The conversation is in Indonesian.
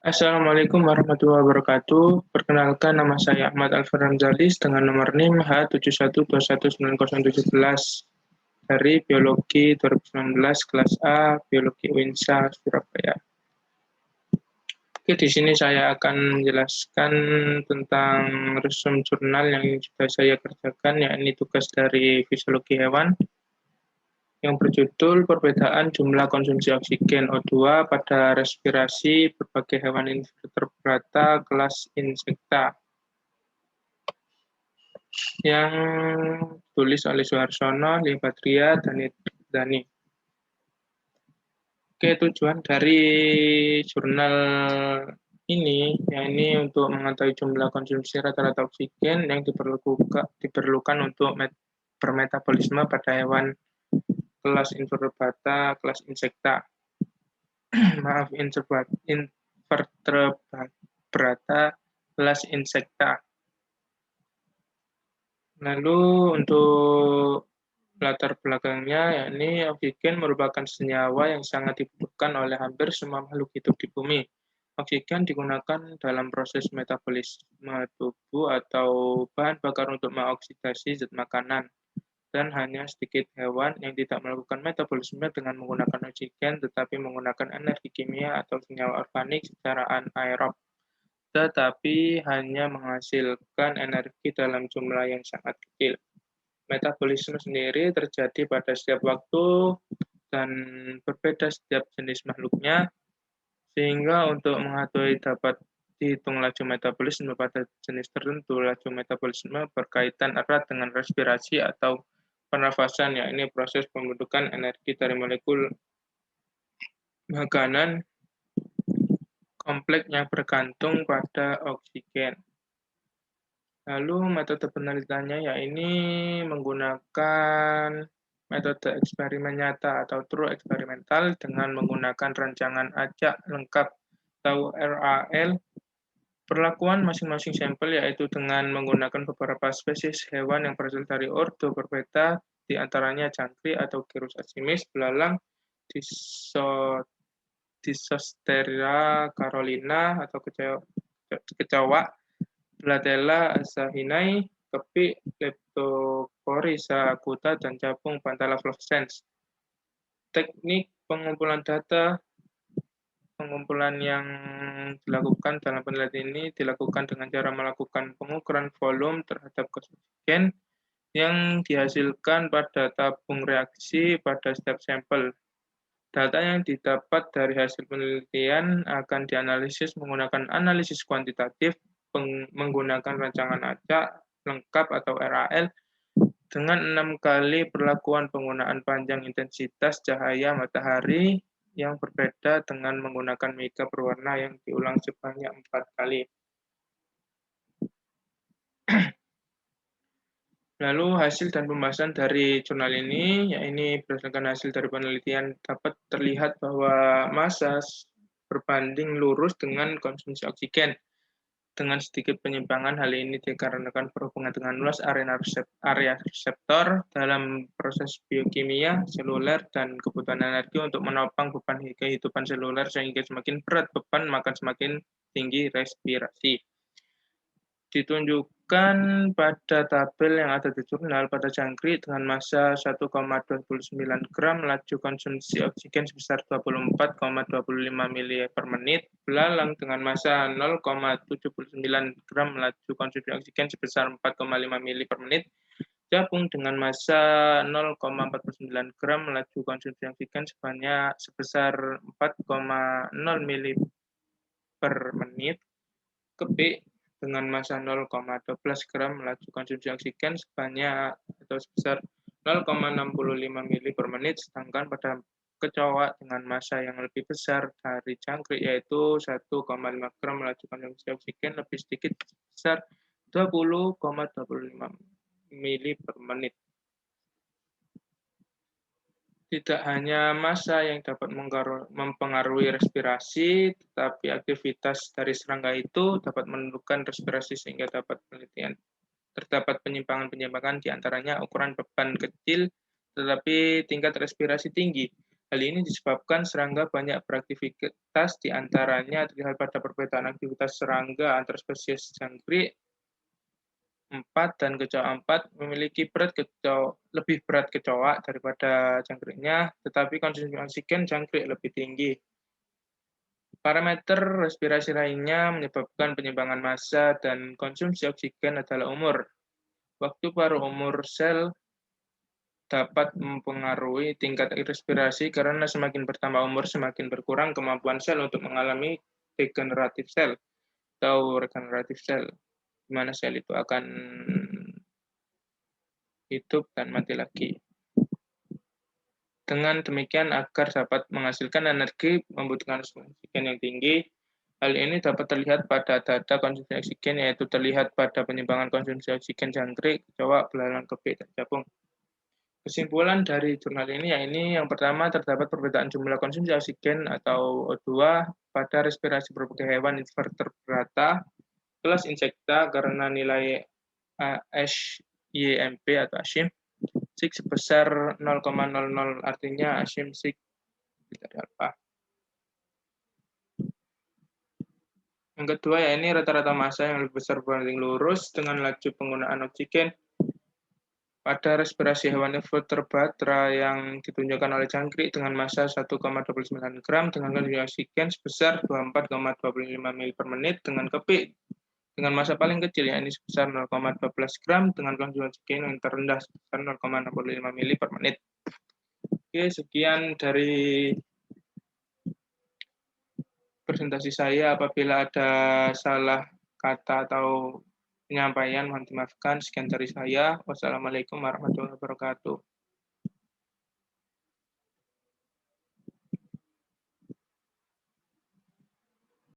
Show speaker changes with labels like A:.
A: Assalamualaikum warahmatullahi wabarakatuh. Perkenalkan, nama saya Ahmad Alfaranzalis dengan nomor NIM H71219017 dari Biologi 2019 kelas A Biologi UINSA Surabaya. Oke, di sini saya akan menjelaskan tentang resume jurnal yang sudah saya kerjakan, yakni tugas dari fisiologi hewan yang berjudul Perbedaan Jumlah Konsumsi Oksigen O2 pada Respirasi Berbagai Hewan Invertebrata Kelas Insekta, yang tulis oleh Suharsono, Limpatria, dan Dani. Oke, tujuan dari jurnal ini, yakni untuk mengetahui jumlah konsumsi rata-rata oksigen yang diperlukan untuk bermetabolisme pada hewan kelas invertebrata, kelas insekta. Maaf, invertebrata kelas insekta. Lalu untuk latar belakangnya, yakni oksigen merupakan senyawa yang sangat dibutuhkan oleh hampir semua makhluk hidup di bumi. Oksigen digunakan dalam proses metabolisme tubuh atau bahan bakar untuk mengoksidasi zat makanan. Dan hanya sedikit hewan yang tidak melakukan metabolisme dengan menggunakan oksigen, tetapi menggunakan energi kimia atau senyawa organik secara anaerob, tetapi hanya menghasilkan energi dalam jumlah yang sangat kecil. Metabolisme sendiri terjadi pada setiap waktu dan berbeda setiap jenis makhluknya, sehingga untuk mengetahui dapat dihitung laju metabolisme pada jenis tertentu. Laju metabolisme berkaitan erat dengan respirasi atau pernafasan, yakni proses pembentukan energi dari molekul makanan kompleks yang bergantung pada oksigen. Lalu metode penelitiannya yakni menggunakan metode eksperimen nyata atau true eksperimental dengan menggunakan rancangan acak lengkap atau RAL. Perlakuan masing-masing sampel yaitu dengan menggunakan beberapa spesies hewan yang berasal dari ordo berbeda, di antaranya jangkrik atau Gyrus acimis, belalang, Disostera carolina atau kecoa, Bladella asahinai, kepik, Leptocoryza acuta, dan capung Pantala fluorescens. Teknik pengumpulan data Pengumpulan yang dilakukan dalam penelitian ini dilakukan dengan cara melakukan pengukuran volume terhadap gas oksigen yang dihasilkan pada tabung reaksi pada setiap sampel. Data yang didapat dari hasil penelitian akan dianalisis menggunakan analisis kuantitatif menggunakan rancangan acak lengkap atau RAL dengan 6 kali perlakuan penggunaan panjang intensitas cahaya matahari yang berbeda dengan menggunakan mega berwarna yang diulang sebanyak 4 kali. Lalu hasil dan pembahasan dari jurnal ini, yakni berdasarkan hasil dari penelitian dapat terlihat bahwa massa berbanding lurus dengan konsumsi oksigen. Dengan sedikit penyimpangan, hal ini dikarenakan berhubungan dengan luas area reseptor dalam proses biokimia seluler dan kebutuhan energi untuk menopang beban kehidupan seluler, sehingga semakin berat beban maka semakin tinggi respirasi. Ditunjukkan pada tabel yang ada di jurnal, pada jangkrik dengan massa 1,29 gram, laju konsumsi oksigen sebesar 24,25 mili per menit, belalang dengan massa 0,79 gram, laju konsumsi oksigen sebesar 4,5 mili per menit, capung dengan massa 0,49 gram, laju konsumsi oksigen sebesar 4,0 mili per menit, kepik dengan massa 0,12 gram, laju konsumsi oksigen sebesar 0,65 mili per menit, sedangkan pada kecoa dengan massa yang lebih besar dari jangkrik yaitu 1,5 gram, laju konsumsi oksigen lebih sedikit sebesar 20,25 mili per menit. Tidak hanya massa yang dapat mempengaruhi respirasi, tetapi aktivitas dari serangga itu dapat menentukan respirasi sehingga terdapat penyimpangan-penyimpangan di antaranya ukuran beban kecil tetapi tingkat respirasi tinggi. Hal ini disebabkan serangga banyak beraktivitas, di antaranya terlihat pada perbedaan aktivitas serangga antar spesies jangkrik 4 dan kecoa 4 memiliki lebih berat kecoa daripada jangkriknya, tetapi konsumsi oksigen jangkrik lebih tinggi. Parameter respirasi lainnya menyebabkan penyimpangan massa dan konsumsi oksigen adalah umur. Waktu paruh umur sel dapat mempengaruhi tingkat respirasi karena semakin bertambah umur, semakin berkurang kemampuan sel untuk mengalami degeneratif sel atau regeneratif sel, di mana sel itu akan hidup dan mati lagi. Dengan demikian, agar dapat menghasilkan energi membutuhkan oksigen yang tinggi. Hal ini dapat terlihat pada data konsumsi oksigen, yaitu terlihat pada penyimpangan konsumsi oksigen jangkrik, kecoa, belalang kebik, dan japung. Kesimpulan dari jurnal ini, yang pertama terdapat perbedaan jumlah konsumsi oksigen atau O2 pada respirasi berbagai hewan invertebrata kelas insekta karena nilai HYMP atau ASHM sebesar 0,00, artinya ASHM dari alfa. Yang kedua, ini rata-rata massa yang lebih besar berbanding lurus dengan laju penggunaan oksigen pada respirasi hewan invertebrata yang ditunjukkan oleh jangkrik dengan massa 1,29 gram dengan konsumsi oksigen sebesar 24,25 ml per menit, dengan kepik dengan massa paling kecil yakni sebesar 0,12 gram dengan konsumsi oksigen yang terendah sebesar 0,65 ml per menit. Oke, sekian dari presentasi saya. Apabila ada salah kata atau penyampaian, mohon dimaafkan. Sekian dari saya. Wassalamualaikum warahmatullahi wabarakatuh.